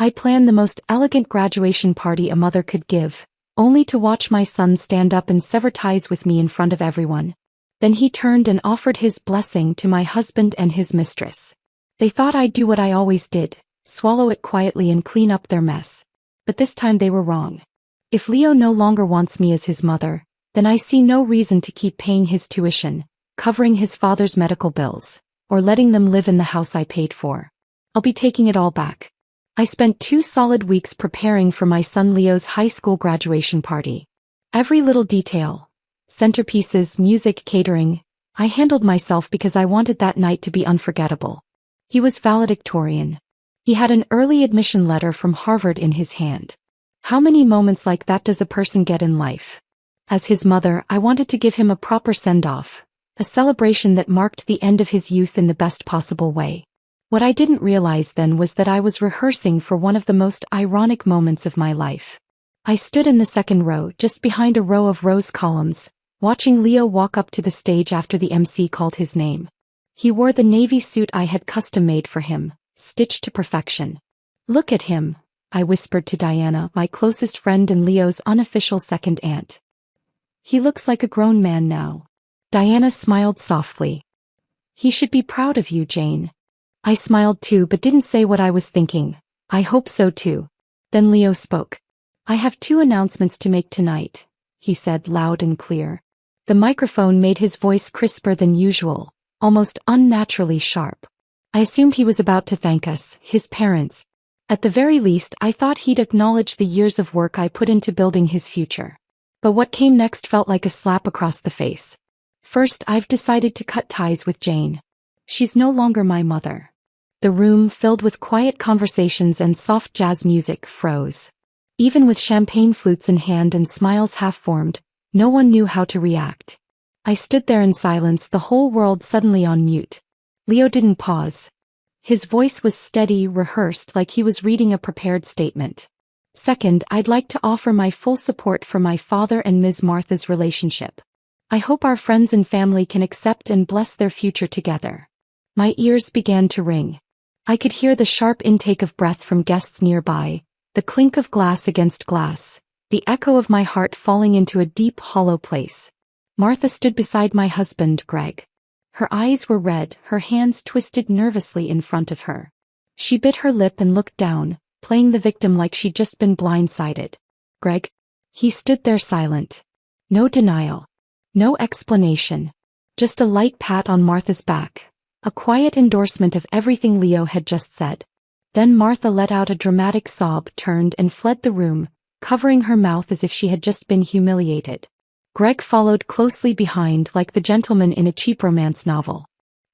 I planned the most elegant graduation party a mother could give, only to watch my son stand up and sever ties with me in front of everyone. Then he turned and offered his blessing to my husband and his mistress. They thought I'd do what I always did, swallow it quietly and clean up their mess. But this time they were wrong. If Leo no longer wants me as his mother, then I see no reason to keep paying his tuition, covering his father's medical bills, or letting them live in the house I paid for. I'll be taking it all back. I spent 2 solid weeks preparing for my son Leo's high school graduation party. Every little detail, centerpieces, music, catering, I handled myself because I wanted that night to be unforgettable. He was valedictorian. He had an early admission letter from Harvard in his hand. How many moments like that does a person get in life? As his mother, I wanted to give him a proper send-off, a celebration that marked the end of his youth in the best possible way. What I didn't realize then was that I was rehearsing for one of the most ironic moments of my life. I stood in the second row, just behind a row of rose columns, watching Leo walk up to the stage after the MC called his name. He wore the navy suit I had custom-made for him, stitched to perfection. "Look at him," I whispered to Diana, my closest friend and Leo's unofficial second aunt. "He looks like a grown man now." Diana smiled softly. "He should be proud of you, Jane." I smiled too but didn't say what I was thinking. "I hope so too." Then Leo spoke. "I have 2 announcements to make tonight," he said loud and clear. The microphone made his voice crisper than usual, almost unnaturally sharp. I assumed he was about to thank us, his parents. At the very least, I thought he'd acknowledge the years of work I put into building his future. But what came next felt like a slap across the face. First, I've decided to cut ties with Jane. She's no longer my mother. The room, filled with quiet conversations and soft jazz music, froze. Even with champagne flutes in hand and smiles half-formed, no one knew how to react. I stood there in silence, the whole world suddenly on mute. Leo didn't pause. His voice was steady, rehearsed, like he was reading a prepared statement. "Second, I'd like to offer my full support for my father and Ms. Martha's relationship. I hope our friends and family can accept and bless their future together." My ears began to ring. I could hear the sharp intake of breath from guests nearby, the clink of glass against glass, the echo of my heart falling into a deep, hollow place. Martha stood beside my husband, Greg. Her eyes were red, her hands twisted nervously in front of her. She bit her lip and looked down, playing the victim like she'd just been blindsided. "Greg?" He stood there silent. No denial. No explanation. Just a light pat on Martha's back. A quiet endorsement of everything Leo had just said. Then Martha let out a dramatic sob, turned and fled the room, covering her mouth as if she had just been humiliated. Greg followed closely behind like the gentleman in a cheap romance novel.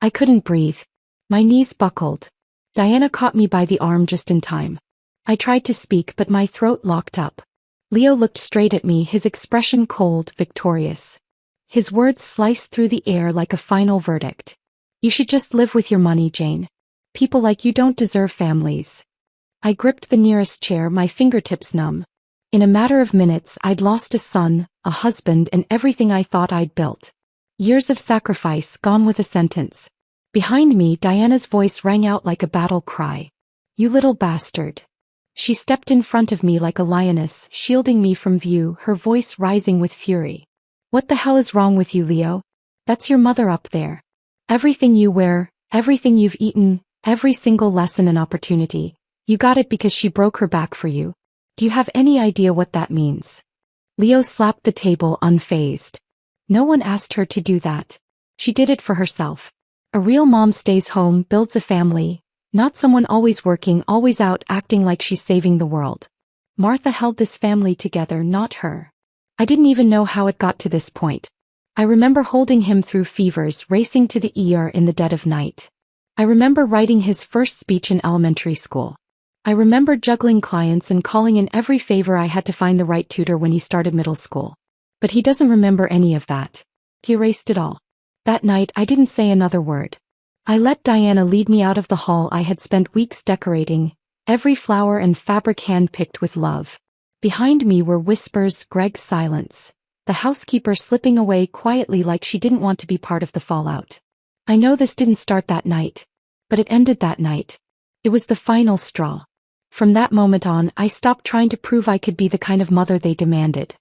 I couldn't breathe. My knees buckled. Diana caught me by the arm just in time. I tried to speak but my throat locked up. Leo looked straight at me, his expression cold, victorious. His words sliced through the air like a final verdict. "You should just live with your money, Jane. People like you don't deserve families." I gripped the nearest chair, my fingertips numb. In a matter of minutes, I'd lost a son, a husband, and everything I thought I'd built. Years of sacrifice gone with a sentence. Behind me, Diana's voice rang out like a battle cry. "You little bastard." She stepped in front of me like a lioness, shielding me from view, her voice rising with fury. "What the hell is wrong with you, Leo? That's your mother up there. Everything you wear, everything you've eaten, every single lesson and opportunity, you got it because she broke her back for you. Do you have any idea what that means?" Leo slapped the table, unfazed. "No one asked her to do that. She did it for herself. A real mom stays home, builds a family, not someone always working, always out acting like she's saving the world. Martha held this family together, not her. I didn't even know how it got to this point. I remember holding him through fevers, racing to the ER in the dead of night. I remember writing his first speech in elementary school. I remember juggling clients and calling in every favor I had to find the right tutor when he started middle school. But he doesn't remember any of that. He erased it all. That night, I didn't say another word. I let Diana lead me out of the hall I had spent weeks decorating, every flower and fabric hand-picked with love. Behind me were whispers, Greg's silence, the housekeeper slipping away quietly like she didn't want to be part of the fallout. I know this didn't start that night, but it ended that night. It was the final straw. From that moment on, I stopped trying to prove I could be the kind of mother they demanded.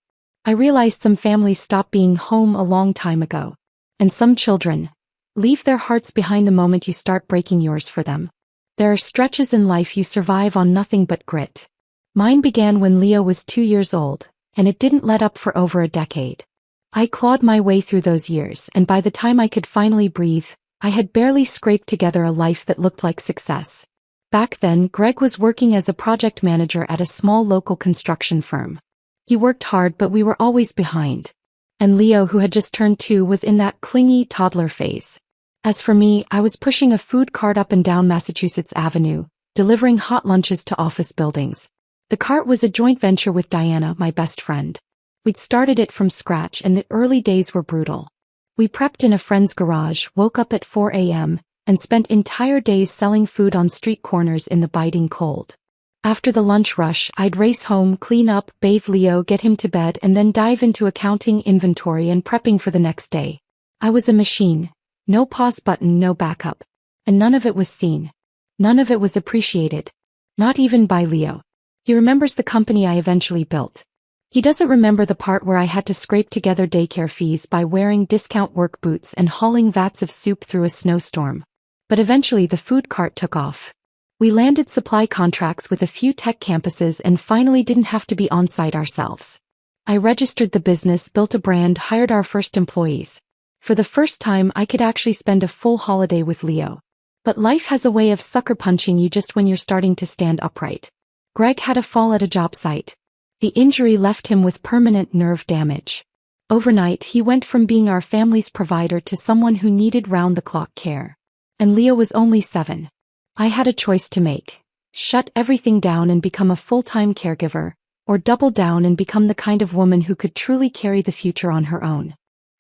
I realized some families stopped being home a long time ago. And some children leave their hearts behind the moment you start breaking yours for them. There are stretches in life you survive on nothing but grit. Mine began when Leo was 2 years old, and it didn't let up for over a decade. I clawed my way through those years, and by the time I could finally breathe, I had barely scraped together a life that looked like success. Back then, Greg was working as a project manager at a small local construction firm. He worked hard, but we were always behind. And Leo, who had just turned 2, was in that clingy toddler phase. As for me, I was pushing a food cart up and down Massachusetts Avenue, delivering hot lunches to office buildings. The cart was a joint venture with Diana, my best friend. We'd started it from scratch, and the early days were brutal. We prepped in a friend's garage, woke up at 4 a.m., and spent entire days selling food on street corners in the biting cold. After the lunch rush, I'd race home, clean up, bathe Leo, get him to bed, and then dive into accounting, inventory, and prepping for the next day. I was a machine. No pause button, no backup. And none of it was seen. None of it was appreciated. Not even by Leo. He remembers the company I eventually built. He doesn't remember the part where I had to scrape together daycare fees by wearing discount work boots and hauling vats of soup through a snowstorm. But eventually the food cart took off. We landed supply contracts with a few tech campuses and finally didn't have to be on-site ourselves. I registered the business, built a brand, hired our first employees. For the first time, I could actually spend a full holiday with Leo. But life has a way of sucker punching you just when you're starting to stand upright. Greg had a fall at a job site. The injury left him with permanent nerve damage. Overnight, he went from being our family's provider to someone who needed round-the-clock care. And Leo was only 7. I had a choice to make. Shut everything down and become a full-time caregiver, or double down and become the kind of woman who could truly carry the future on her own.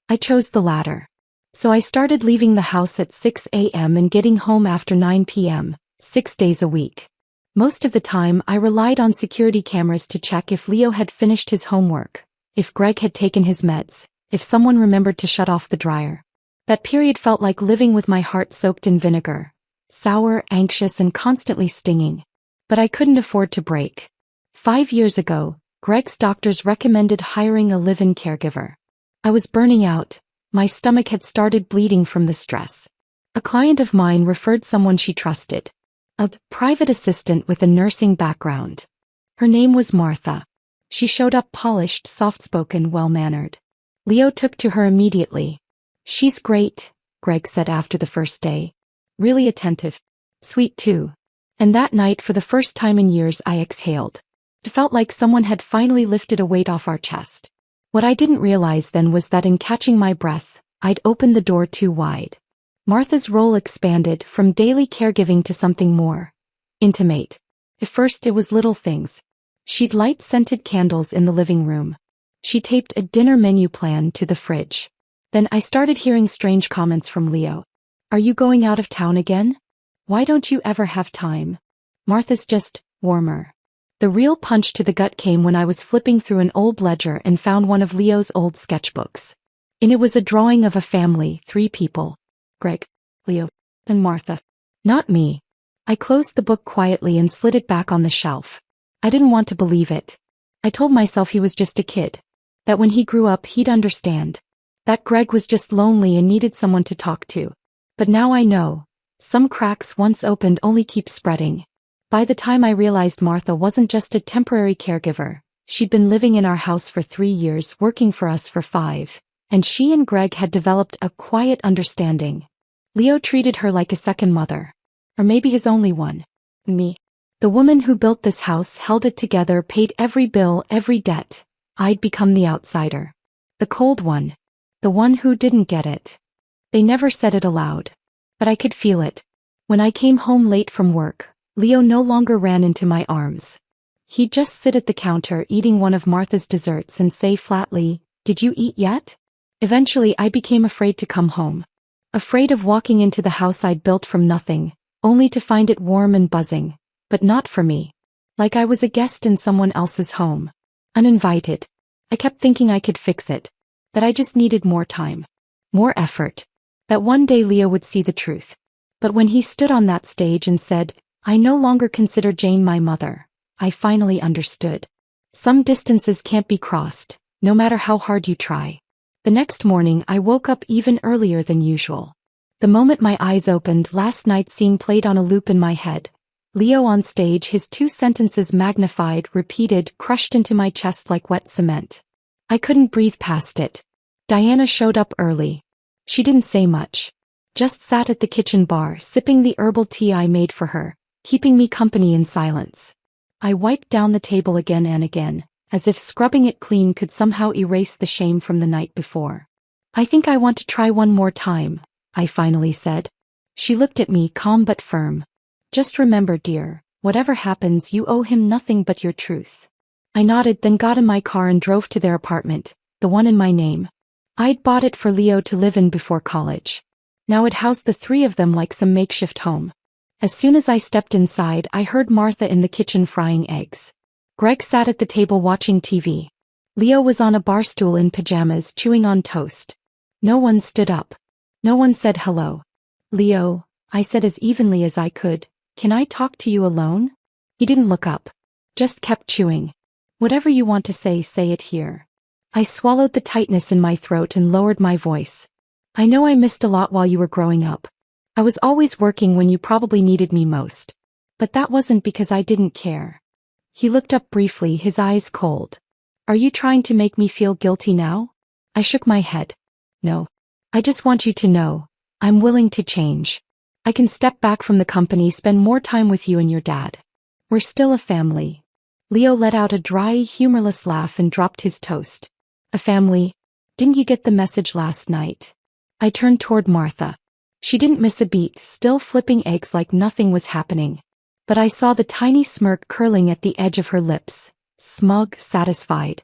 I chose the latter. So I started leaving the house at 6 a.m. and getting home after 9 p.m., 6 days a week. Most of the time, I relied on security cameras to check if Leo had finished his homework, if Greg had taken his meds, if someone remembered to shut off the dryer. That period felt like living with my heart soaked in vinegar, sour, anxious, and constantly stinging. But I couldn't afford to break. 5 years ago, Greg's doctors recommended hiring a live-in caregiver. I was burning out. My stomach had started bleeding from the stress. A client of mine referred someone she trusted. A private assistant with a nursing background. Her name was Martha. She showed up polished, soft-spoken, well-mannered. Leo took to her immediately. "She's great," Greg said after the first day. "Really attentive. Sweet too." And that night, for the first time in years, I exhaled. It felt like someone had finally lifted a weight off our chest. What I didn't realize then was that in catching my breath, I'd opened the door too wide. Martha's role expanded from daily caregiving to something more intimate. At first, it was little things. She'd light scented candles in the living room. She taped a dinner menu plan to the fridge. Then I started hearing strange comments from Leo. "Are you going out of town again? Why don't you ever have time? Martha's just warmer." The real punch to the gut came when I was flipping through an old ledger and found one of Leo's old sketchbooks. In it was a drawing of a family, 3 people. Greg, Leo, and Martha. Not me. I closed the book quietly and slid it back on the shelf. I didn't want to believe it. I told myself he was just a kid. That when he grew up he'd understand. That Greg was just lonely and needed someone to talk to. But now I know. Some cracks once opened only keep spreading. By the time I realized Martha wasn't just a temporary caregiver, she'd been living in our house for 3 years, working for us for 5, and she and Greg had developed a quiet understanding. Leo treated her like a second mother. Or maybe his only one. Me. The woman who built this house, held it together, paid every bill, every debt. I'd become the outsider. The cold one. The one who didn't get it. They never said it aloud. But I could feel it. When I came home late from work, Leo no longer ran into my arms. He'd just sit at the counter eating one of Martha's desserts and say flatly, "Did you eat yet?" Eventually I became afraid to come home. Afraid of walking into the house I'd built from nothing, only to find it warm and buzzing. But not for me. Like I was a guest in someone else's home. Uninvited. I kept thinking I could fix it. That I just needed more time. More effort. That one day Leo would see the truth. But when he stood on that stage and said, I no longer consider Jane my mother. I finally understood. Some distances can't be crossed, no matter how hard you try. The next morning I woke up even earlier than usual. The moment my eyes opened, last night's scene played on a loop in my head. Leo on stage, his 2 sentences magnified, repeated, crushed into my chest like wet cement. I couldn't breathe past it. Diana showed up early. She didn't say much. Just sat at the kitchen bar, sipping the herbal tea I made for her, keeping me company in silence. I wiped down the table again and again, as if scrubbing it clean could somehow erase the shame from the night before. I think I want to try one more time, I finally said. She looked at me, calm but firm. Just remember, dear, whatever happens, you owe him nothing but your truth. I nodded, then got in my car and drove to their apartment, the one in my name. I'd bought it for Leo to live in before college. Now it housed the 3 of them like some makeshift home. As soon as I stepped inside, I heard Martha in the kitchen frying eggs. Greg sat at the table watching TV. Leo was on a bar stool in pajamas chewing on toast. No one stood up. No one said hello. Leo, I said as evenly as I could, can I talk to you alone? He didn't look up. Just kept chewing. Whatever you want to say it here. I swallowed the tightness in my throat and lowered my voice. I know I missed a lot while you were growing up. I was always working when you probably needed me most. But that wasn't because I didn't care. He looked up briefly, his eyes cold. Are you trying to make me feel guilty now? I shook my head. No. I just want you to know, I'm willing to change. I can step back from the company, spend more time with you and your dad. We're still a family. Leo let out a dry, humorless laugh and dropped his toast. A family? Didn't you get the message last night? I turned toward Martha. She didn't miss a beat, still flipping eggs like nothing was happening. But I saw the tiny smirk curling at the edge of her lips, smug, satisfied.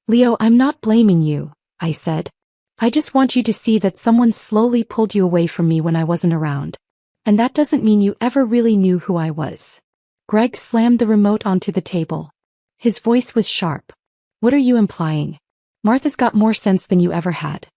Leo, I'm not blaming you, I said. I just want you to see that someone slowly pulled you away from me when I wasn't around. And that doesn't mean you ever really knew who I was. Greg slammed the remote onto the table. His voice was sharp. What are you implying? Martha's got more sense than you ever had.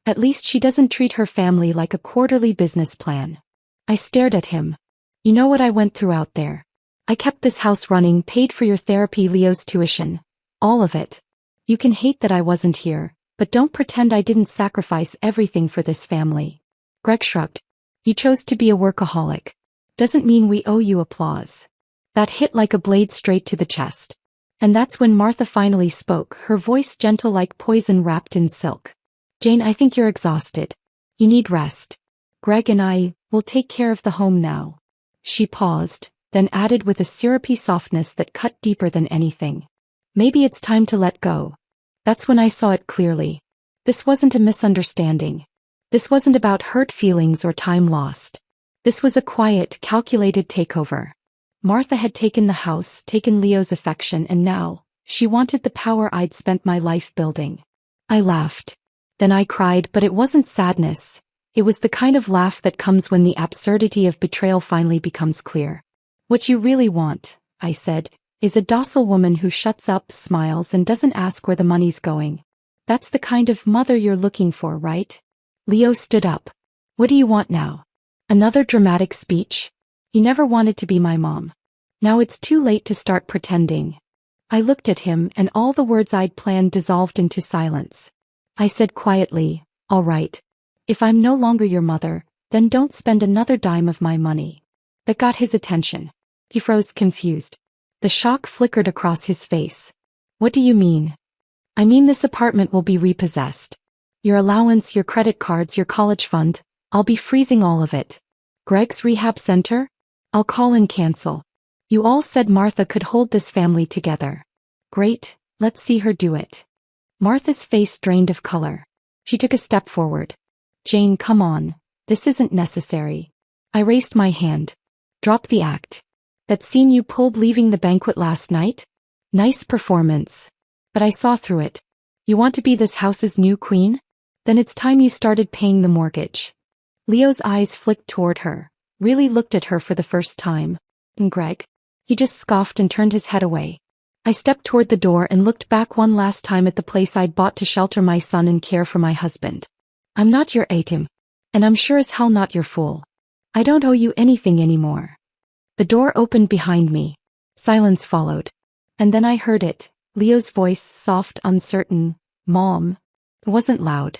At least she doesn't treat her family like a quarterly business plan. I stared at him. You know what I went through out there. I kept this house running, paid for your therapy, Leo's tuition. All of it. You can hate that I wasn't here, but don't pretend I didn't sacrifice everything for this family. Greg shrugged. You chose to be a workaholic. Doesn't mean we owe you applause. That hit like a blade straight to the chest. And that's when Martha finally spoke, her voice gentle like poison wrapped in silk. Jane, I think you're exhausted. You need rest. Greg and I will take care of the home now. She paused, then added with a syrupy softness that cut deeper than anything. Maybe it's time to let go. That's when I saw it clearly. This wasn't a misunderstanding. This wasn't about hurt feelings or time lost. This was a quiet, calculated takeover. Martha had taken the house, taken Leo's affection, and now, she wanted the power I'd spent my life building. I laughed. Then I cried, but it wasn't sadness. It was the kind of laugh that comes when the absurdity of betrayal finally becomes clear. What you really want, I said, is a docile woman who shuts up, smiles, and doesn't ask where the money's going. That's the kind of mother you're looking for, right? Leo stood up. What do you want now? Another dramatic speech? You never wanted to be my mom. Now it's too late to start pretending. I looked at him, and all the words I'd planned dissolved into silence. I said quietly, all right. If I'm no longer your mother, then don't spend another dime of my money. That got his attention. He froze, confused. The shock flickered across his face. What do you mean? I mean this apartment will be repossessed. Your allowance, your credit cards, your college fund, I'll be freezing all of it. Greg's rehab center? I'll call and cancel. You all said Martha could hold this family together. Great, let's see her do it. Martha's face drained of color. She took a step forward. Jane, come on. This isn't necessary. I raised my hand. Drop the act. That scene you pulled leaving the banquet last night? Nice performance. But I saw through it. You want to be this house's new queen? Then it's time you started paying the mortgage. Leo's eyes flicked toward her, really looked at her for the first time. And Greg? He just scoffed and turned his head away. I stepped toward the door and looked back one last time at the place I'd bought to shelter my son and care for my husband. I'm not your ATM. And I'm sure as hell not your fool. I don't owe you anything anymore. The door opened behind me. Silence followed. And then I heard it, Leo's voice, soft, uncertain. Mom. It wasn't loud.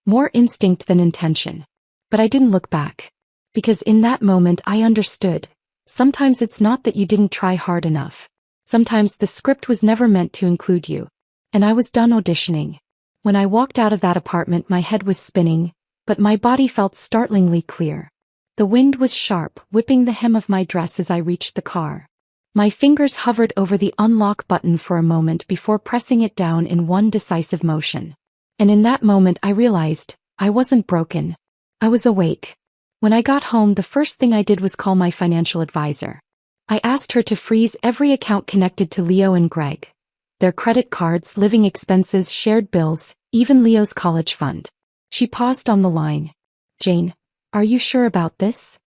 More instinct than intention. But I didn't look back. Because in that moment I understood. Sometimes it's not that you didn't try hard enough. Sometimes the script was never meant to include you. And I was done auditioning. When I walked out of that apartment, my head was spinning, but my body felt startlingly clear. The wind was sharp, whipping the hem of my dress as I reached the car. My fingers hovered over the unlock button for a moment before pressing it down in one decisive motion. And in that moment I realized, I wasn't broken. I was awake. When I got home, the first thing I did was call my financial advisor. I asked her to freeze every account connected to Leo and Greg. Their credit cards, living expenses, shared bills, even Leo's college fund. She paused on the line. Jane, are you sure about this?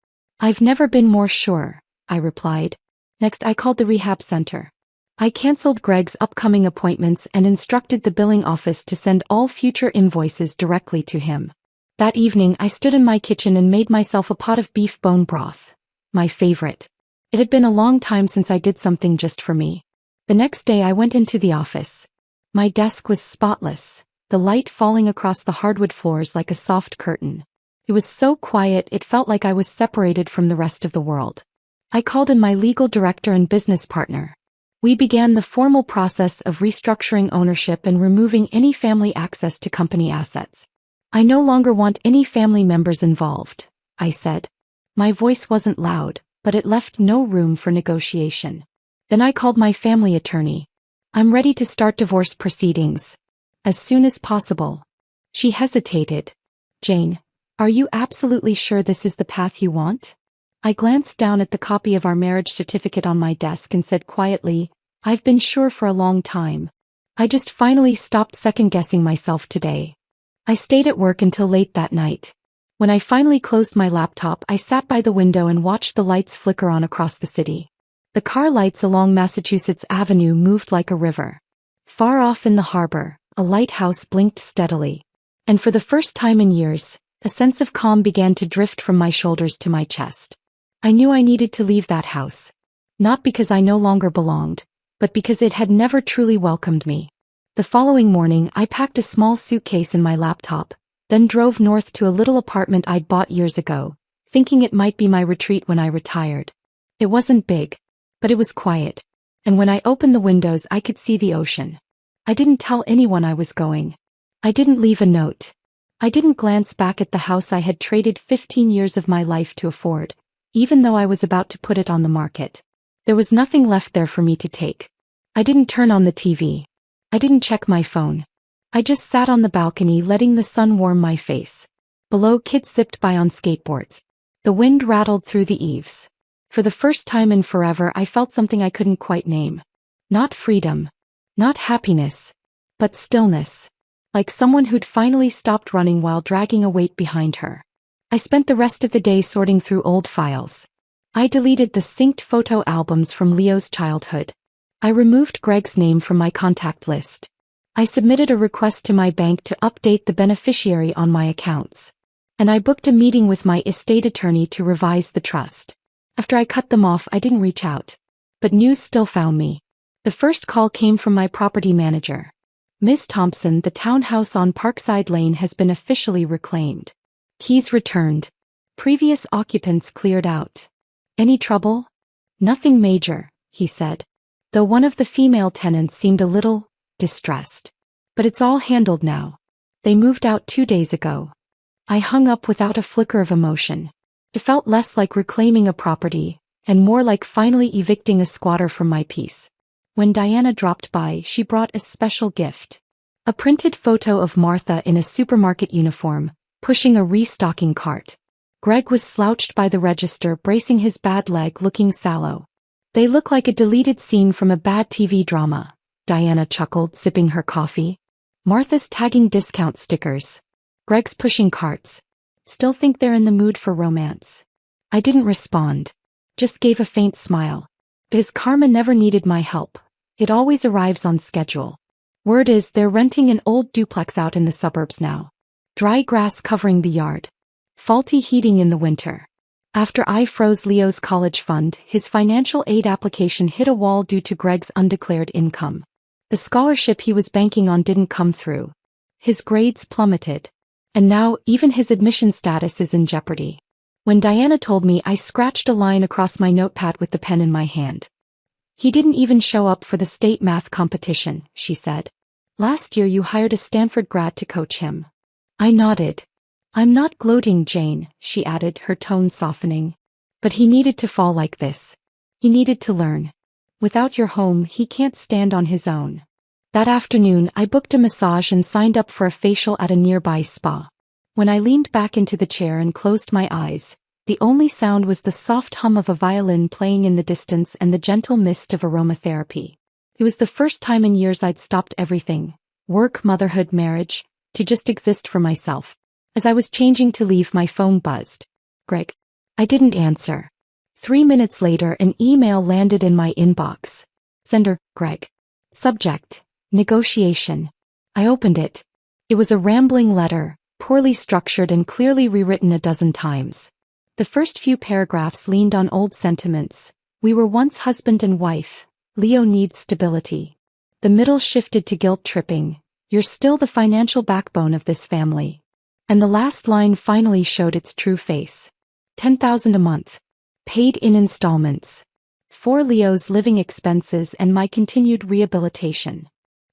I've never been more sure, I replied. Next I called the rehab center. I canceled Greg's upcoming appointments and instructed the billing office to send all future invoices directly to him. That evening I stood in my kitchen and made myself a pot of beef bone broth. My favorite. It had been a long time since I did something just for me. The next day I went into the office. My desk was spotless, the light falling across the hardwood floors like a soft curtain. It was so quiet it felt like I was separated from the rest of the world. I called in my legal director and business partner. We began the formal process of restructuring ownership and removing any family access to company assets. I no longer want any family members involved, I said. My voice wasn't loud, but it left no room for negotiation. Then I called my family attorney. I'm ready to start divorce proceedings. As soon as possible. She hesitated. Jane, are you absolutely sure this is the path you want? I glanced down at the copy of our marriage certificate on my desk and said quietly, I've been sure for a long time. I just finally stopped second-guessing myself today. I stayed at work until late that night. When I finally closed my laptop, I sat by the window and watched the lights flicker on across the city. The car lights along Massachusetts Avenue moved like a river. Far off in the harbor, a lighthouse blinked steadily. And for the first time in years, a sense of calm began to drift from my shoulders to my chest. I knew I needed to leave that house. Not because I no longer belonged, but because it had never truly welcomed me. The following morning, I packed a small suitcase in my laptop, then drove north to a little apartment I'd bought years ago, thinking it might be my retreat when I retired. It wasn't big, but it was quiet. And when I opened the windows, I could see the ocean. I didn't tell anyone I was going. I didn't leave a note. I didn't glance back at the house I had traded 15 years of my life to afford, even though I was about to put it on the market. There was nothing left there for me to take. I didn't turn on the TV. I didn't check my phone. I just sat on the balcony letting the sun warm my face. Below, kids zipped by on skateboards. The wind rattled through the eaves. For the first time in forever I felt something I couldn't quite name. Not freedom. Not happiness. But stillness. Like someone who'd finally stopped running while dragging a weight behind her. I spent the rest of the day sorting through old files. I deleted the synced photo albums from Leo's childhood. I removed Greg's name from my contact list. I submitted a request to my bank to update the beneficiary on my accounts. And I booked a meeting with my estate attorney to revise the trust. After I cut them off, I didn't reach out. But news still found me. The first call came from my property manager. Ms. Thompson, the townhouse on Parkside Lane has been officially reclaimed. Keys returned. Previous occupants cleared out. Any trouble? Nothing major, he said. Though one of the female tenants seemed a little distressed. But it's all handled now. They moved out 2 days ago. I hung up without a flicker of emotion. It felt less like reclaiming a property, and more like finally evicting a squatter from my peace. When Diana dropped by, she brought a special gift. A printed photo of Martha in a supermarket uniform, pushing a restocking cart. Greg was slouched by the register, bracing his bad leg, looking sallow. They look like a deleted scene from a bad TV drama, Diana chuckled, sipping her coffee. Martha's tagging discount stickers. Greg's pushing carts. Still think they're in the mood for romance. I didn't respond. Just gave a faint smile. His karma never needed my help. It always arrives on schedule. Word is they're renting an old duplex out in the suburbs now. Dry grass covering the yard. Faulty heating in the winter. After I froze Leo's college fund, his financial aid application hit a wall due to Greg's undeclared income. The scholarship he was banking on didn't come through. His grades plummeted. And now, even his admission status is in jeopardy. When Diana told me, I scratched a line across my notepad with the pen in my hand. He didn't even show up for the state math competition, she said. Last year you hired a Stanford grad to coach him. I nodded. I'm not gloating, Jane, she added, her tone softening. But he needed to fall like this. He needed to learn. Without your home, he can't stand on his own. That afternoon, I booked a massage and signed up for a facial at a nearby spa. When I leaned back into the chair and closed my eyes, the only sound was the soft hum of a violin playing in the distance and the gentle mist of aromatherapy. It was the first time in years I'd stopped everything, work, motherhood, marriage, to just exist for myself. As I was changing to leave, my phone buzzed. Greg. I didn't answer. 3 minutes later, an email landed in my inbox. Sender, Greg. Subject, negotiation. I opened it. It was a rambling letter, poorly structured and clearly rewritten a dozen times. The first few paragraphs leaned on old sentiments. We were once husband and wife. Leo needs stability. The middle shifted to guilt-tripping. You're still the financial backbone of this family. And the last line finally showed its true face. $10,000 a month. Paid in installments. For Leo's living expenses and my continued rehabilitation.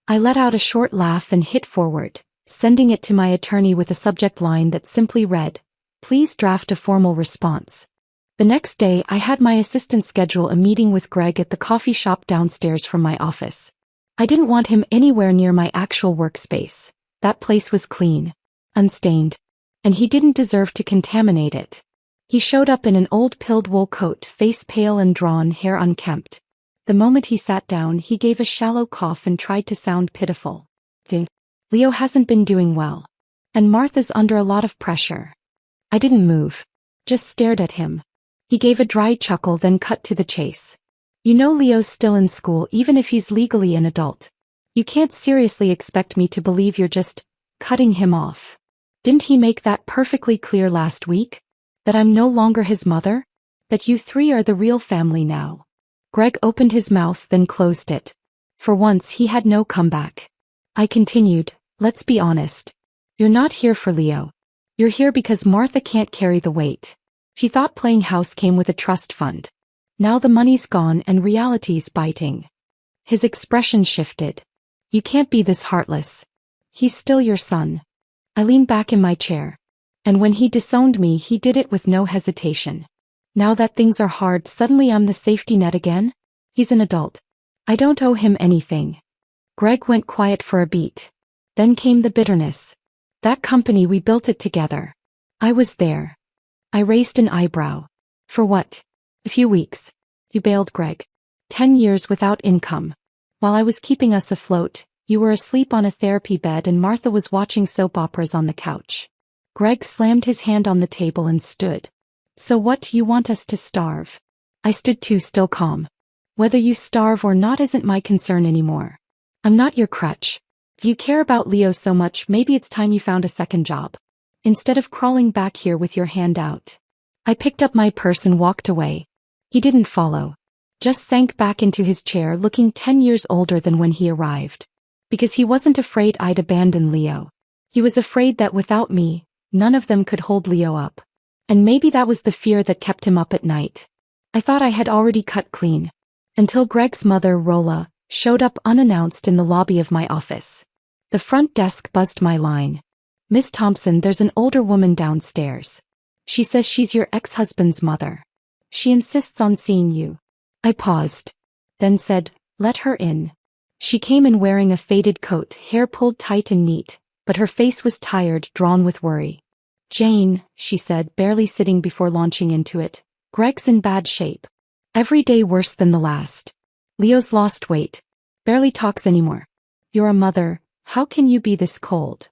I let out a short laugh and hit forward, sending it to my attorney with a subject line that simply read, "Please draft a formal response." The next day, I had my assistant schedule a meeting with Greg at the coffee shop downstairs from my office. I didn't want him anywhere near my actual workspace. That place was clean, unstained, and he didn't deserve to contaminate it. He showed up in an old pilled wool coat, face pale and drawn, hair unkempt. The moment he sat down, he gave a shallow cough and tried to sound pitiful. Leo hasn't been doing well. And Martha's under a lot of pressure. I didn't move. Just stared at him. He gave a dry chuckle, then cut to the chase. You know Leo's still in school even if he's legally an adult. You can't seriously expect me to believe you're just cutting him off. Didn't he make that perfectly clear last week? That I'm no longer his mother? That you three are the real family now? Greg opened his mouth then closed it. For once he had no comeback. I continued, let's be honest. You're not here for Leo. You're here because Martha can't carry the weight. She thought playing house came with a trust fund. Now the money's gone and reality's biting. His expression shifted. You can't be this heartless. He's still your son. I leaned back in my chair. And when he disowned me, he did it with no hesitation. Now that things are hard, suddenly I'm the safety net again? He's an adult. I don't owe him anything. Greg went quiet for a beat. Then came the bitterness. That company, we built it together. I was there. I raised an eyebrow. For what? A few weeks. You bailed, Greg. 10 years without income. While I was keeping us afloat, you were asleep on a therapy bed and Martha was watching soap operas on the couch. Greg slammed his hand on the table and stood. So what, do you want us to starve? I stood too, still calm. Whether you starve or not isn't my concern anymore. I'm not your crutch. If you care about Leo so much, maybe it's time you found a second job. Instead of crawling back here with your hand out. I picked up my purse and walked away. He didn't follow. Just sank back into his chair, looking 10 years older than when he arrived. Because he wasn't afraid I'd abandon Leo. He was afraid that without me, none of them could hold Leo up. And maybe that was the fear that kept him up at night. I thought I had already cut clean. Until Greg's mother, Rolla, showed up unannounced in the lobby of my office. The front desk buzzed my line. Miss Thompson, there's an older woman downstairs. She says she's your ex-husband's mother. She insists on seeing you. I paused. Then said, let her in. She came in wearing a faded coat, hair pulled tight and neat, but her face was tired, drawn with worry. Jane, she said, barely sitting before launching into it. Greg's in bad shape. Every day worse than the last. Leo's lost weight. Barely talks anymore. You're a mother. How can you be this cold?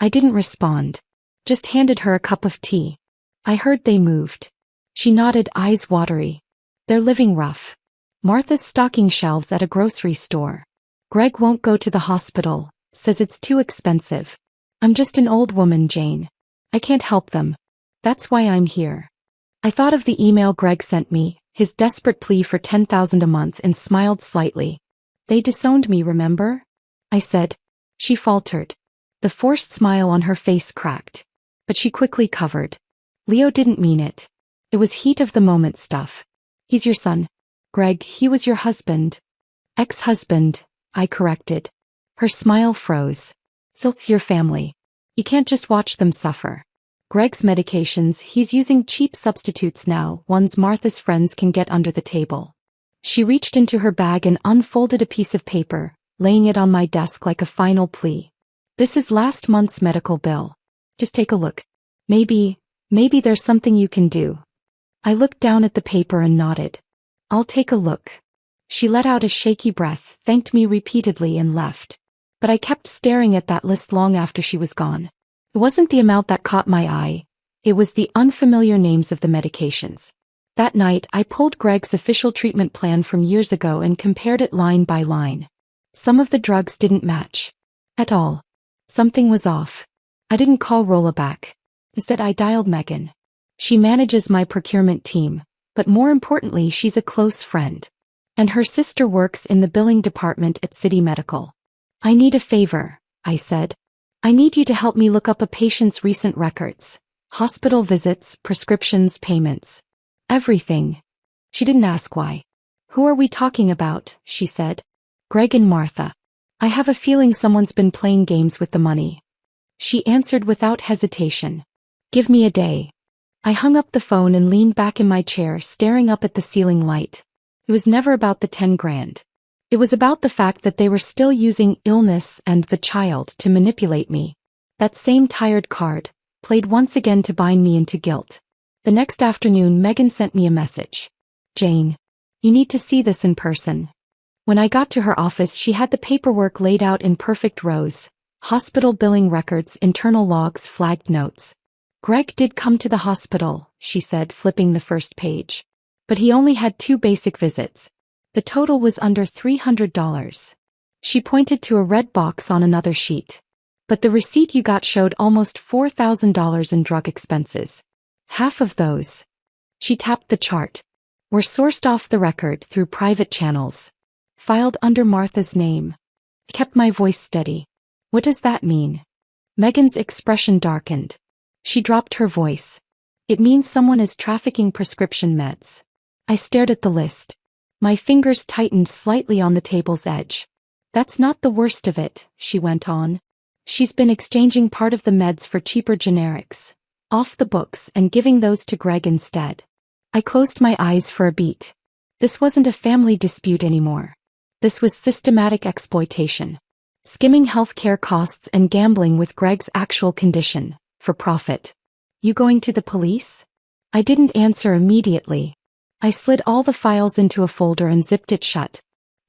I didn't respond. Just handed her a cup of tea. I heard they moved. She nodded, eyes watery. They're living rough. Martha's stocking shelves at a grocery store. Greg won't go to the hospital, says it's too expensive. I'm just an old woman, Jane. I can't help them. That's why I'm here. I thought of the email Greg sent me, his desperate plea for $10,000 a month, and smiled slightly. They disowned me, remember? I said. She faltered. The forced smile on her face cracked. But she quickly covered. Leo didn't mean it. It was heat of the moment stuff. He's your son. Greg, he was your husband. Ex-husband, I corrected. Her smile froze. So, your family. You can't just watch them suffer. Greg's medications, he's using cheap substitutes now, ones Martha's friends can get under the table. She reached into her bag and unfolded a piece of paper, laying it on my desk like a final plea. This is last month's medical bill. Just take a look. Maybe there's something you can do. I looked down at the paper and nodded. I'll take a look. She let out a shaky breath, thanked me repeatedly and left. But I kept staring at that list long after she was gone. It wasn't the amount that caught my eye. It was the unfamiliar names of the medications. That night, I pulled Greg's official treatment plan from years ago and compared it line by line. Some of the drugs didn't match. At all. Something was off. I didn't call Rolla back. Instead, I dialed Megan. She manages my procurement team, but more importantly, she's a close friend. And her sister works in the billing department at City Medical. I need a favor, I said. I need you to help me look up a patient's recent records. Hospital visits, prescriptions, payments. Everything. She didn't ask why. Who are we talking about, she said. Greg and Martha. I have a feeling someone's been playing games with the money. She answered without hesitation. Give me a day. I hung up the phone and leaned back in my chair, staring up at the ceiling light. It was never about the 10 grand. It was about the fact that they were still using illness and the child to manipulate me. That same tired card, played once again to bind me into guilt. The next afternoon, Megan sent me a message. Jane, you need to see this in person. When I got to her office, she had the paperwork laid out in perfect rows. Hospital billing records, internal logs, flagged notes. Greg did come to the hospital, she said, flipping the first page. But he only had 2 basic visits. The total was under $300. She pointed to a red box on another sheet. But the receipt you got showed almost $4,000 in drug expenses. Half of those. She tapped the chart. Were sourced off the record through private channels. Filed under Martha's name. I kept my voice steady. What does that mean? Megan's expression darkened. She dropped her voice. It means someone is trafficking prescription meds. I stared at the list. My fingers tightened slightly on the table's edge. That's not the worst of it, she went on. She's been exchanging part of the meds for cheaper generics, off the books, and giving those to Greg instead. I closed my eyes for a beat. This wasn't a family dispute anymore. This was systematic exploitation. Skimming healthcare costs and gambling with Greg's actual condition, for profit. You going to the police? I didn't answer immediately. I slid all the files into a folder and zipped it shut.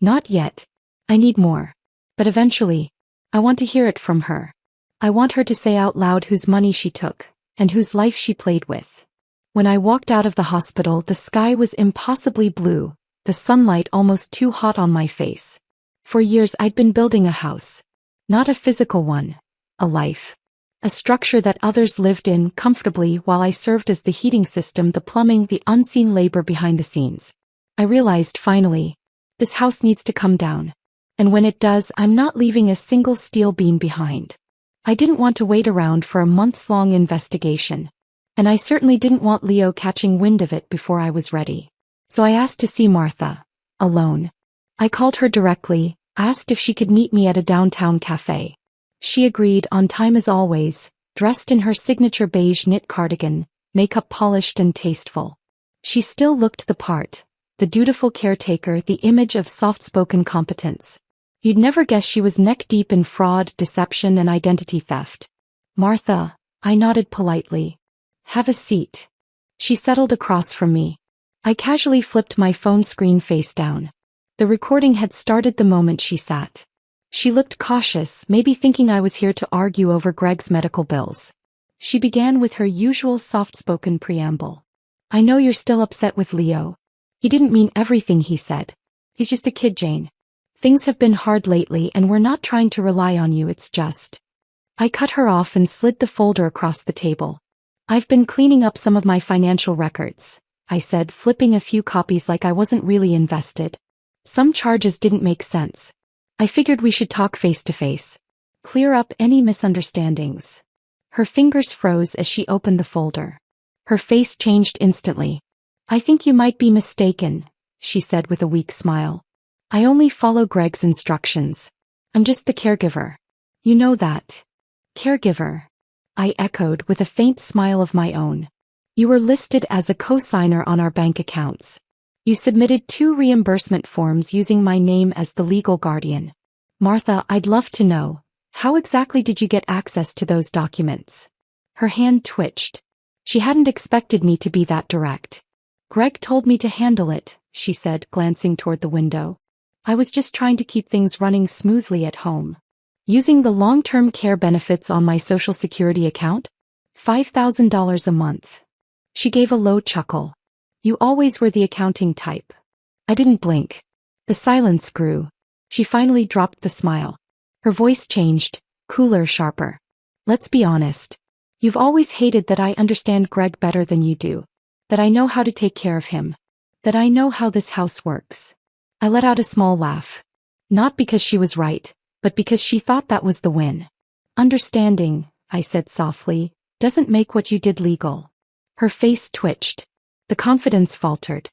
Not yet. I need more. But eventually, I want to hear it from her. I want her to say out loud whose money she took, and whose life she played with. When I walked out of the hospital, the sky was impossibly blue, the sunlight almost too hot on my face. For years I'd been building a house. Not a physical one. A life. A structure that others lived in comfortably while I served as the heating system, the plumbing, the unseen labor behind the scenes. I realized finally, this house needs to come down. And when it does, I'm not leaving a single steel beam behind. I didn't want to wait around for a months-long investigation. And I certainly didn't want Leo catching wind of it before I was ready. So I asked to see Martha. Alone. I called her directly, asked if she could meet me at a downtown cafe. She agreed, on time as always, dressed in her signature beige knit cardigan, makeup polished and tasteful. She still looked the part, the dutiful caretaker, the image of soft-spoken competence. You'd never guess she was neck-deep in fraud, deception, and identity theft. Martha, I nodded politely. Have a seat. She settled across from me. I casually flipped my phone screen face down. The recording had started the moment she sat. She looked cautious, maybe thinking I was here to argue over Greg's medical bills. She began with her usual soft-spoken preamble. I know you're still upset with Leo. He didn't mean everything he said. He's just a kid, Jane. Things have been hard lately and we're not trying to rely on you, it's just. I cut her off and slid the folder across the table. I've been cleaning up some of my financial records, I said, flipping a few copies like I wasn't really invested. Some charges didn't make sense. I figured we should talk face to face. Clear up any misunderstandings. Her fingers froze as she opened the folder. Her face changed instantly. I think you might be mistaken, she said with a weak smile. I only follow Greg's instructions. I'm just the caregiver. You know that. Caregiver. I echoed with a faint smile of my own. You were listed as a co-signer on our bank accounts. You submitted 2 reimbursement forms using my name as the legal guardian. Martha, I'd love to know, how exactly did you get access to those documents? Her hand twitched. She hadn't expected me to be that direct. Greg told me to handle it, she said, glancing toward the window. I was just trying to keep things running smoothly at home. Using the long-term care benefits on my Social Security account? $5,000 a month. She gave a low chuckle. You always were the accounting type. I didn't blink. The silence grew. She finally dropped the smile. Her voice changed, cooler, sharper. Let's be honest. You've always hated that I understand Greg better than you do. That I know how to take care of him. That I know how this house works. I let out a small laugh. Not because she was right, but because she thought that was the win. Understanding, I said softly, doesn't make what you did legal. Her face twitched. The confidence faltered.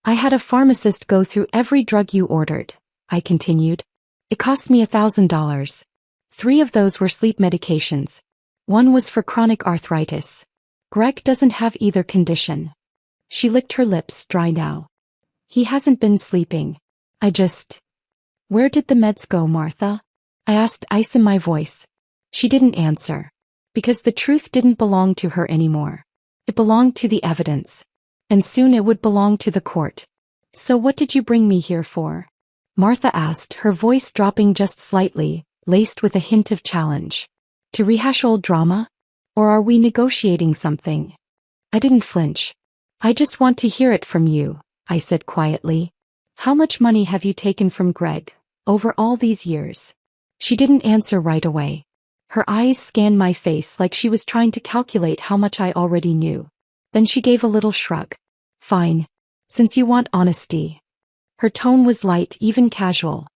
I had a pharmacist go through every drug you ordered, I continued. It cost me $1,000. 3 of those were sleep medications. 1 was for chronic arthritis. Greg doesn't have either condition. She licked her lips, dry now. He hasn't been sleeping. Where did the meds go, Martha? I asked, ice in my voice. She didn't answer. Because the truth didn't belong to her anymore. It belonged to the evidence. And soon it would belong to the court. So what did you bring me here for? Martha asked, her voice dropping just slightly, laced with a hint of challenge. To rehash old drama? Or are we negotiating something? I didn't flinch. I just want to hear it from you, I said quietly. How much money have you taken from Greg, over all these years? She didn't answer right away. Her eyes scanned my face like she was trying to calculate how much I already knew. Then she gave a little shrug. Fine. Since you want honesty. Her tone was light, even casual.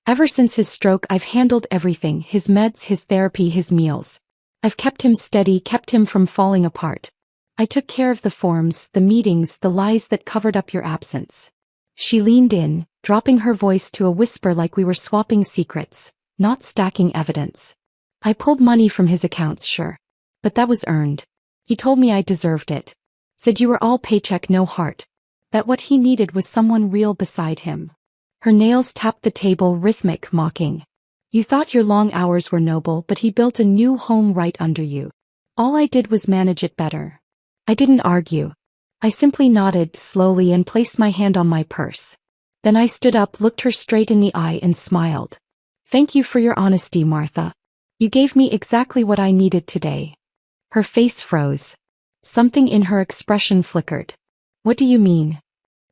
Ever since his stroke, I've handled everything, his meds, his therapy, his meals. I've kept him steady, kept him from falling apart. I took care of the forms, the meetings, the lies that covered up your absence. She leaned in, dropping her voice to a whisper like we were swapping secrets, not stacking evidence. I pulled money from his accounts, sure. But that was earned. He told me I deserved it. Said you were all paycheck, no heart. That what he needed was someone real beside him. Her nails tapped the table, rhythmic, mocking. You thought your long hours were noble, but he built a new home right under you. All I did was manage it better. I didn't argue. I simply nodded slowly and placed my hand on my purse. Then I stood up, looked her straight in the eye and smiled. Thank you for your honesty, Martha. You gave me exactly what I needed today. Her face froze. Something in her expression flickered. What do you mean?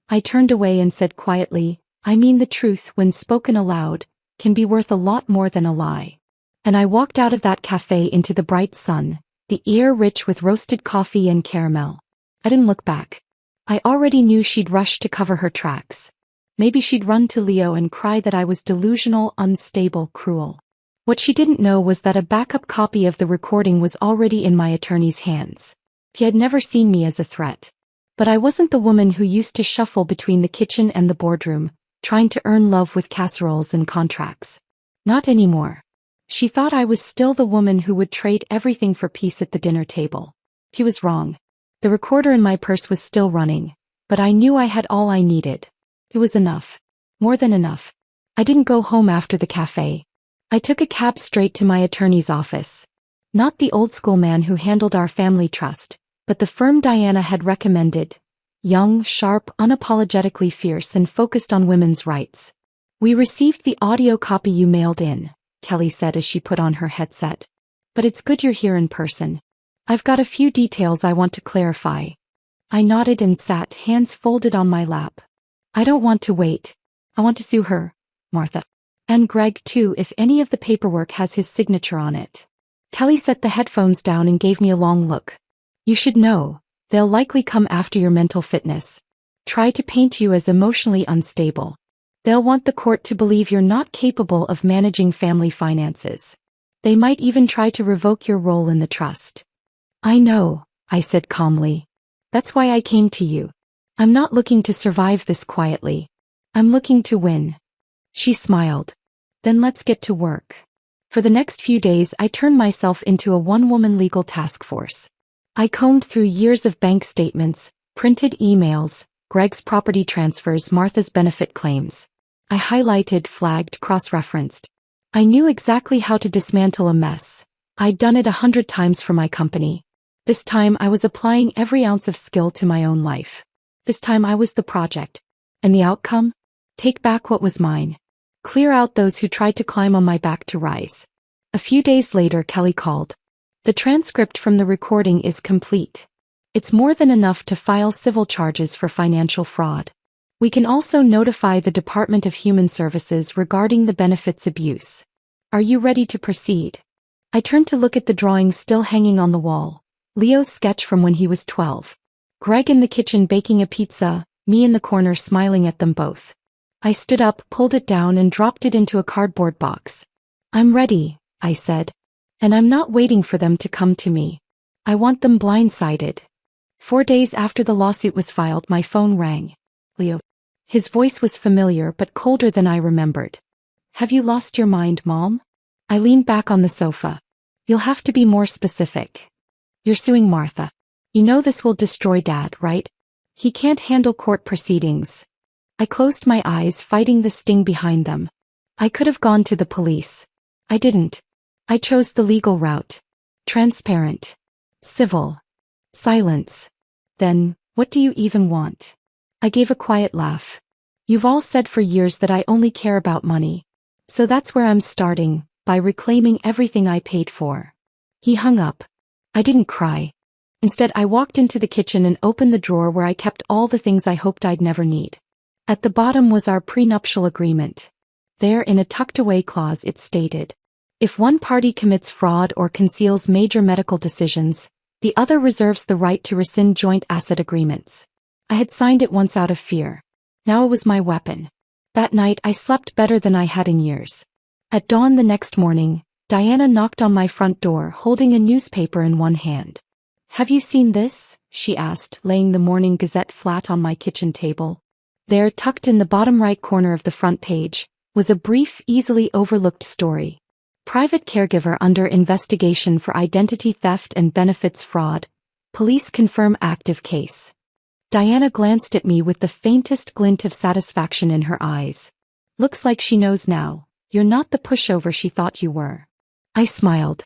I turned away and said quietly, I mean the truth, when spoken aloud, can be worth a lot more than a lie. And I walked out of that cafe into the bright sun, the air rich with roasted coffee and caramel. I didn't look back. I already knew she'd rush to cover her tracks. Maybe she'd run to Leo and cry that I was delusional, unstable, cruel. What she didn't know was that a backup copy of the recording was already in my attorney's hands. He had never seen me as a threat. But I wasn't the woman who used to shuffle between the kitchen and the boardroom, trying to earn love with casseroles and contracts. Not anymore. She thought I was still the woman who would trade everything for peace at the dinner table. He was wrong. The recorder in my purse was still running, but I knew I had all I needed. It was enough. More than enough. I didn't go home after the cafe. I took a cab straight to my attorney's office. Not the old-school man who handled our family trust, but the firm Diana had recommended. Young, sharp, unapologetically fierce and focused on women's rights. We received the audio copy you mailed in, Kelly said as she put on her headset. But it's good you're here in person. I've got a few details I want to clarify. I nodded and sat, hands folded on my lap. I don't want to wait. I want to sue her, Martha. And Greg too, if any of the paperwork has his signature on it. Kelly set the headphones down and gave me a long look. You should know, they'll likely come after your mental fitness. Try to paint you as emotionally unstable. They'll want the court to believe you're not capable of managing family finances. They might even try to revoke your role in the trust. I know, I said calmly. That's why I came to you. I'm not looking to survive this quietly. I'm looking to win. She smiled. Then let's get to work. For the next few days I turned myself into a one-woman legal task force. I combed through years of bank statements, printed emails, Greg's property transfers, Martha's benefit claims. I highlighted, flagged, cross-referenced. I knew exactly how to dismantle a mess. I'd done it 100 times for my company. This time I was applying every ounce of skill to my own life. This time I was the project. And the outcome? Take back what was mine. Clear out those who tried to climb on my back to rise. A few days later Kelly called. The transcript from the recording is complete. It's more than enough to file civil charges for financial fraud. We can also notify the Department of Human Services regarding the benefits abuse. Are you ready to proceed? I turned to look at the drawing still hanging on the wall. Leo's sketch from when he was 12. Greg in the kitchen baking a pizza, me in the corner smiling at them both. I stood up, pulled it down and dropped it into a cardboard box. I'm ready, I said. And I'm not waiting for them to come to me. I want them blindsided. 4 days after the lawsuit was filed my phone rang. Leo. His voice was familiar but colder than I remembered. Have you lost your mind, Mom? I leaned back on the sofa. You'll have to be more specific. You're suing Martha. You know this will destroy Dad, right? He can't handle court proceedings. I closed my eyes, fighting the sting behind them. I could have gone to the police. I didn't. I chose the legal route. Transparent. Civil. Silence. Then, what do you even want? I gave a quiet laugh. You've all said for years that I only care about money. So that's where I'm starting, by reclaiming everything I paid for. He hung up. I didn't cry. Instead I walked into the kitchen and opened the drawer where I kept all the things I hoped I'd never need. At the bottom was our prenuptial agreement. There in a tucked-away clause it stated, if one party commits fraud or conceals major medical decisions, the other reserves the right to rescind joint asset agreements. I had signed it once out of fear. Now it was my weapon. That night I slept better than I had in years. At dawn the next morning, Diana knocked on my front door holding a newspaper in one hand. Have you seen this? She asked, laying the Morning Gazette flat on my kitchen table. There, tucked in the bottom right corner of the front page, was a brief, easily overlooked story. Private caregiver under investigation for identity theft and benefits fraud. Police confirm active case. Diana glanced at me with the faintest glint of satisfaction in her eyes. Looks like she knows now. You're not the pushover she thought you were. I smiled.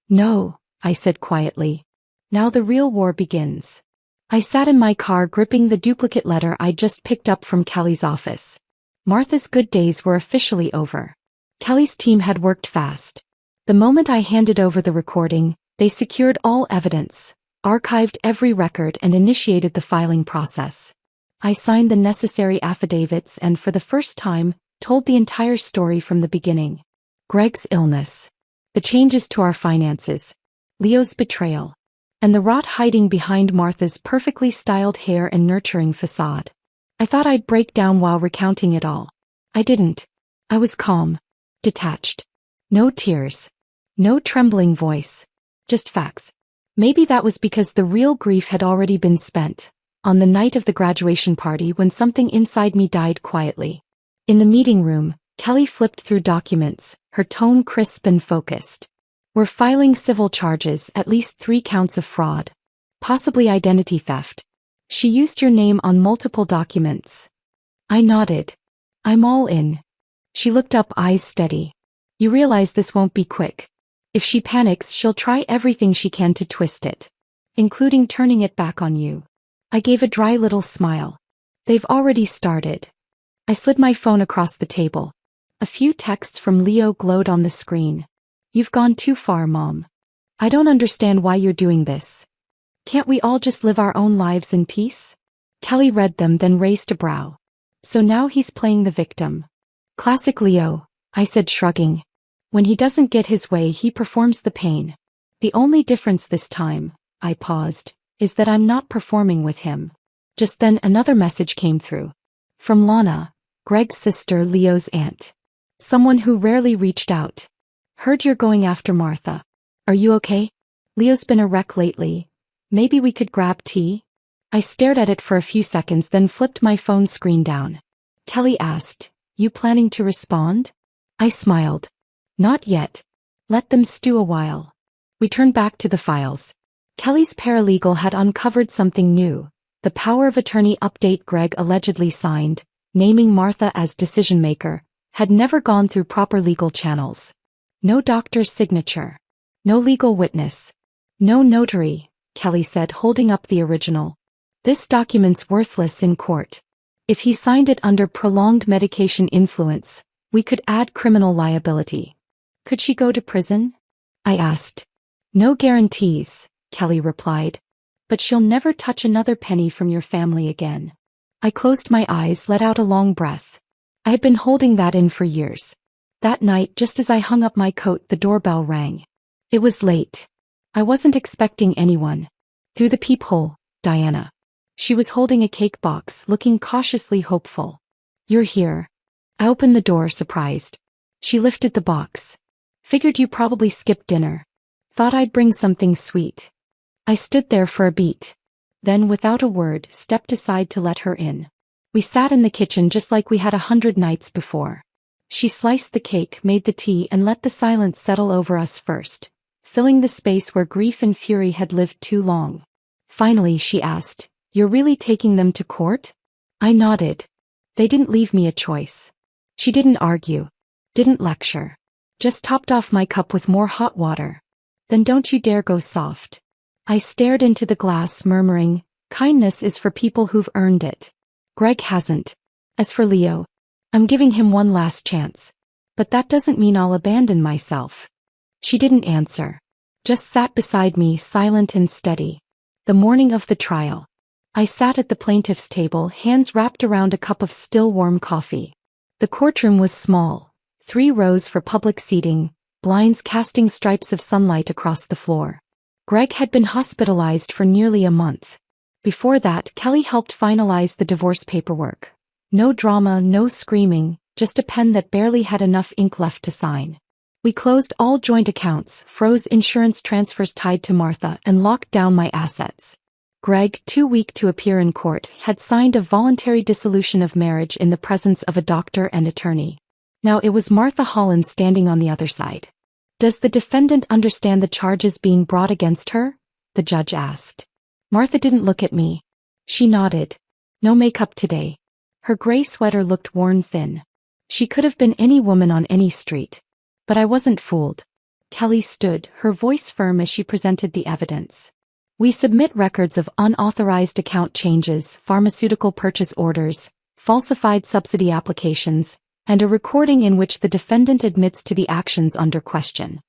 No, I said quietly. Now the real war begins. I sat in my car gripping the duplicate letter I'd just picked up from Kelly's office. Martha's good days were officially over. Kelly's team had worked fast. The moment I handed over the recording, they secured all evidence, archived every record and initiated the filing process. I signed the necessary affidavits and for the first time, told the entire story from the beginning. Greg's illness. The changes to our finances. Leo's betrayal. And the rot hiding behind Martha's perfectly styled hair and nurturing facade. I thought I'd break down while recounting it all. I didn't. I was calm. Detached. No tears. No trembling voice. Just facts. Maybe that was because the real grief had already been spent, on the night of the graduation party when something inside me died quietly. In the meeting room, Kelly flipped through documents, her tone crisp and focused. We're filing civil charges, at least 3 counts of fraud. Possibly identity theft. She used your name on multiple documents. I nodded. I'm all in. She looked up, eyes steady. You realize this won't be quick. If she panics, she'll try everything she can to twist it. Including turning it back on you. I gave a dry little smile. They've already started. I slid my phone across the table. A few texts from Leo glowed on the screen. You've gone too far, Mom. I don't understand why you're doing this. Can't we all just live our own lives in peace? Kelly read them, then raised a brow. So now he's playing the victim. Classic Leo, I said, shrugging. When he doesn't get his way, he performs the pain. The only difference this time, I paused, is that I'm not performing with him. Just then another message came through. From Lana, Greg's sister, Leo's aunt. Someone who rarely reached out. Heard you're going after Martha. Are you okay? Leo's been a wreck lately. Maybe we could grab tea? I stared at it for a few seconds, then flipped my phone screen down. Kelly asked, "You planning to respond?" I smiled. Not yet. Let them stew a while. We turned back to the files. Kelly's paralegal had uncovered something new. The power of attorney update Greg allegedly signed, naming Martha as decision-maker, had never gone through proper legal channels. No doctor's signature. No legal witness. No notary, Kelly said, holding up the original. This document's worthless in court. If he signed it under prolonged medication influence, we could add criminal liability. Could she go to prison? I asked. No guarantees, Kelly replied. But she'll never touch another penny from your family again. I closed my eyes, let out a long breath. I had been holding that in for years. That night, just as I hung up my coat, the doorbell rang. It was late. I wasn't expecting anyone. Through the peephole, Diana. She was holding a cake box, looking cautiously hopeful. You're here. I opened the door, surprised. She lifted the box. Figured you probably skipped dinner. Thought I'd bring something sweet. I stood there for a beat. Then, without a word, stepped aside to let her in. We sat in the kitchen just like we had 100 nights before. She sliced the cake, made the tea, and let the silence settle over us first, filling the space where grief and fury had lived too long. Finally, she asked, "You're really taking them to court?" I nodded. They didn't leave me a choice. She didn't argue. Didn't lecture. Just topped off my cup with more hot water. Then don't you dare go soft. I stared into the glass, murmuring, kindness is for people who've earned it. Greg hasn't. As for Leo, I'm giving him one last chance. But that doesn't mean I'll abandon myself. She didn't answer. Just sat beside me, silent and steady. The morning of the trial. I sat at the plaintiff's table, hands wrapped around a cup of still warm coffee. The courtroom was small. 3 rows for public seating, blinds casting stripes of sunlight across the floor. Greg had been hospitalized for nearly a month. Before that, Kelly helped finalize the divorce paperwork. No drama, no screaming, just a pen that barely had enough ink left to sign. We closed all joint accounts, froze insurance transfers tied to Martha, and locked down my assets. Greg, too weak to appear in court, had signed a voluntary dissolution of marriage in the presence of a doctor and attorney. Now it was Martha Holland standing on the other side. Does the defendant understand the charges being brought against her? The judge asked. Martha didn't look at me. She nodded. No makeup today. Her gray sweater looked worn thin. She could have been any woman on any street. But I wasn't fooled. Kelly stood, her voice firm as she presented the evidence. We submit records of unauthorized account changes, pharmaceutical purchase orders, falsified subsidy applications, and a recording in which the defendant admits to the actions under question.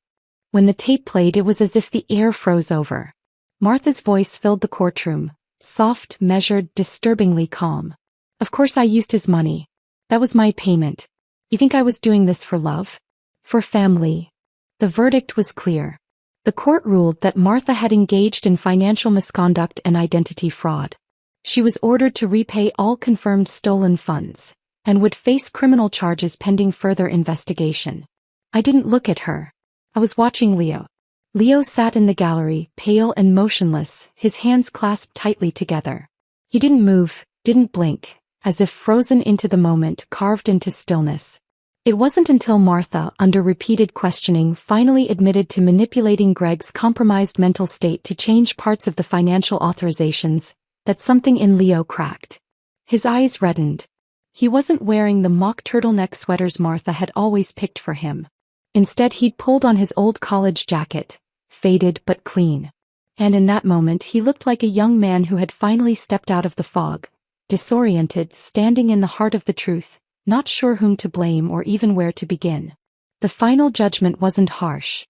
When the tape played, it was as if the air froze over. Martha's voice filled the courtroom, soft, measured, disturbingly calm. Of course I used his money. That was my payment. You think I was doing this for love? For family? The verdict was clear. The court ruled that Martha had engaged in financial misconduct and identity fraud. She was ordered to repay all confirmed stolen funds, and would face criminal charges pending further investigation. I didn't look at her. I was watching Leo. Leo sat in the gallery, pale and motionless, his hands clasped tightly together. He didn't move, didn't blink, as if frozen into the moment, carved into stillness. It wasn't until Martha, under repeated questioning, finally admitted to manipulating Greg's compromised mental state to change parts of the financial authorizations, that something in Leo cracked. His eyes reddened. He wasn't wearing the mock turtleneck sweaters Martha had always picked for him. Instead, he'd pulled on his old college jacket, faded but clean. And in that moment, he looked like a young man who had finally stepped out of the fog, disoriented, standing in the heart of the truth, not sure whom to blame or even where to begin. The final judgment wasn't harsh.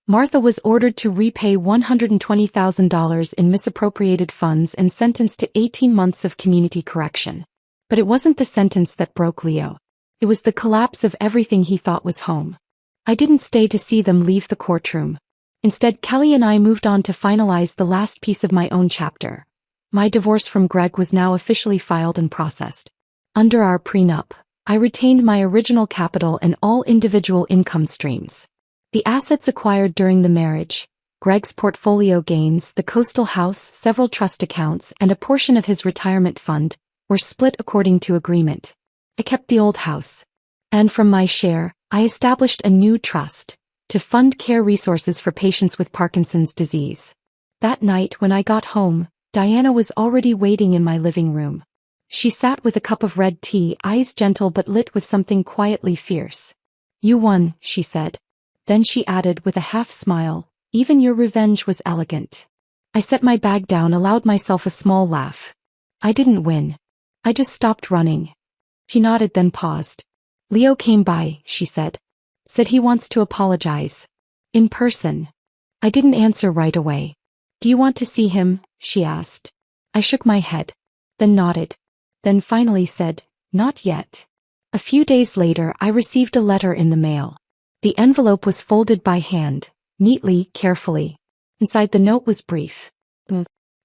Martha was ordered to repay $120,000 in misappropriated funds and sentenced to 18 months of community correction. But it wasn't the sentence that broke Leo. It was the collapse of everything he thought was home. I didn't stay to see them leave the courtroom. Instead, Kelly and I moved on to finalize the last piece of my own chapter. My divorce from Greg was now officially filed and processed. Under our prenup, I retained my original capital and all individual income streams. The assets acquired during the marriage, Greg's portfolio gains, the coastal house, several trust accounts, and a portion of his retirement fund, were split according to agreement. I kept the old house. And from my share, I established a new trust to fund care resources for patients with Parkinson's disease. That night when I got home, Diana was already waiting in my living room. She sat with a cup of red tea, eyes gentle but lit with something quietly fierce. "You won," she said. Then she added with a half-smile, "Even your revenge was elegant." I set my bag down, allowed myself a small laugh. "I didn't win. I just stopped running." She nodded, then paused. "Leo came by," she said. "Said he wants to apologize. In person." I didn't answer right away. "Do you want to see him?" she asked. I shook my head, then nodded, then finally said, "Not yet." A few days later, I received a letter in the mail. The envelope was folded by hand, neatly, carefully. Inside the note was brief.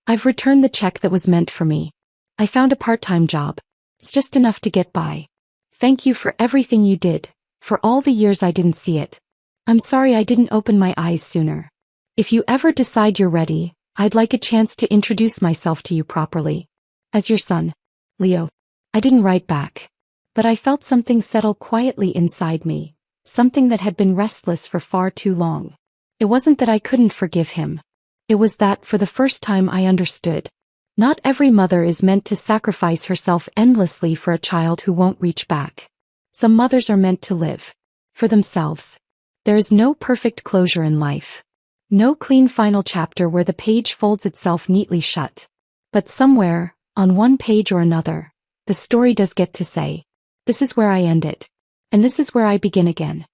"I've returned the check that was meant for me. I found a part-time job. It's just enough to get by. Thank you for everything you did, for all the years I didn't see it. I'm sorry I didn't open my eyes sooner. If you ever decide you're ready, I'd like a chance to introduce myself to you properly. As your son, Leo." I didn't write back. But I felt something settle quietly inside me, something that had been restless for far too long. It wasn't that I couldn't forgive him. It was that, for the first time, I understood. Not every mother is meant to sacrifice herself endlessly for a child who won't reach back. Some mothers are meant to live for themselves. There is no perfect closure in life. No clean final chapter where the page folds itself neatly shut. But somewhere, on one page or another, the story does get to say, "This is where I end it. And this is where I begin again."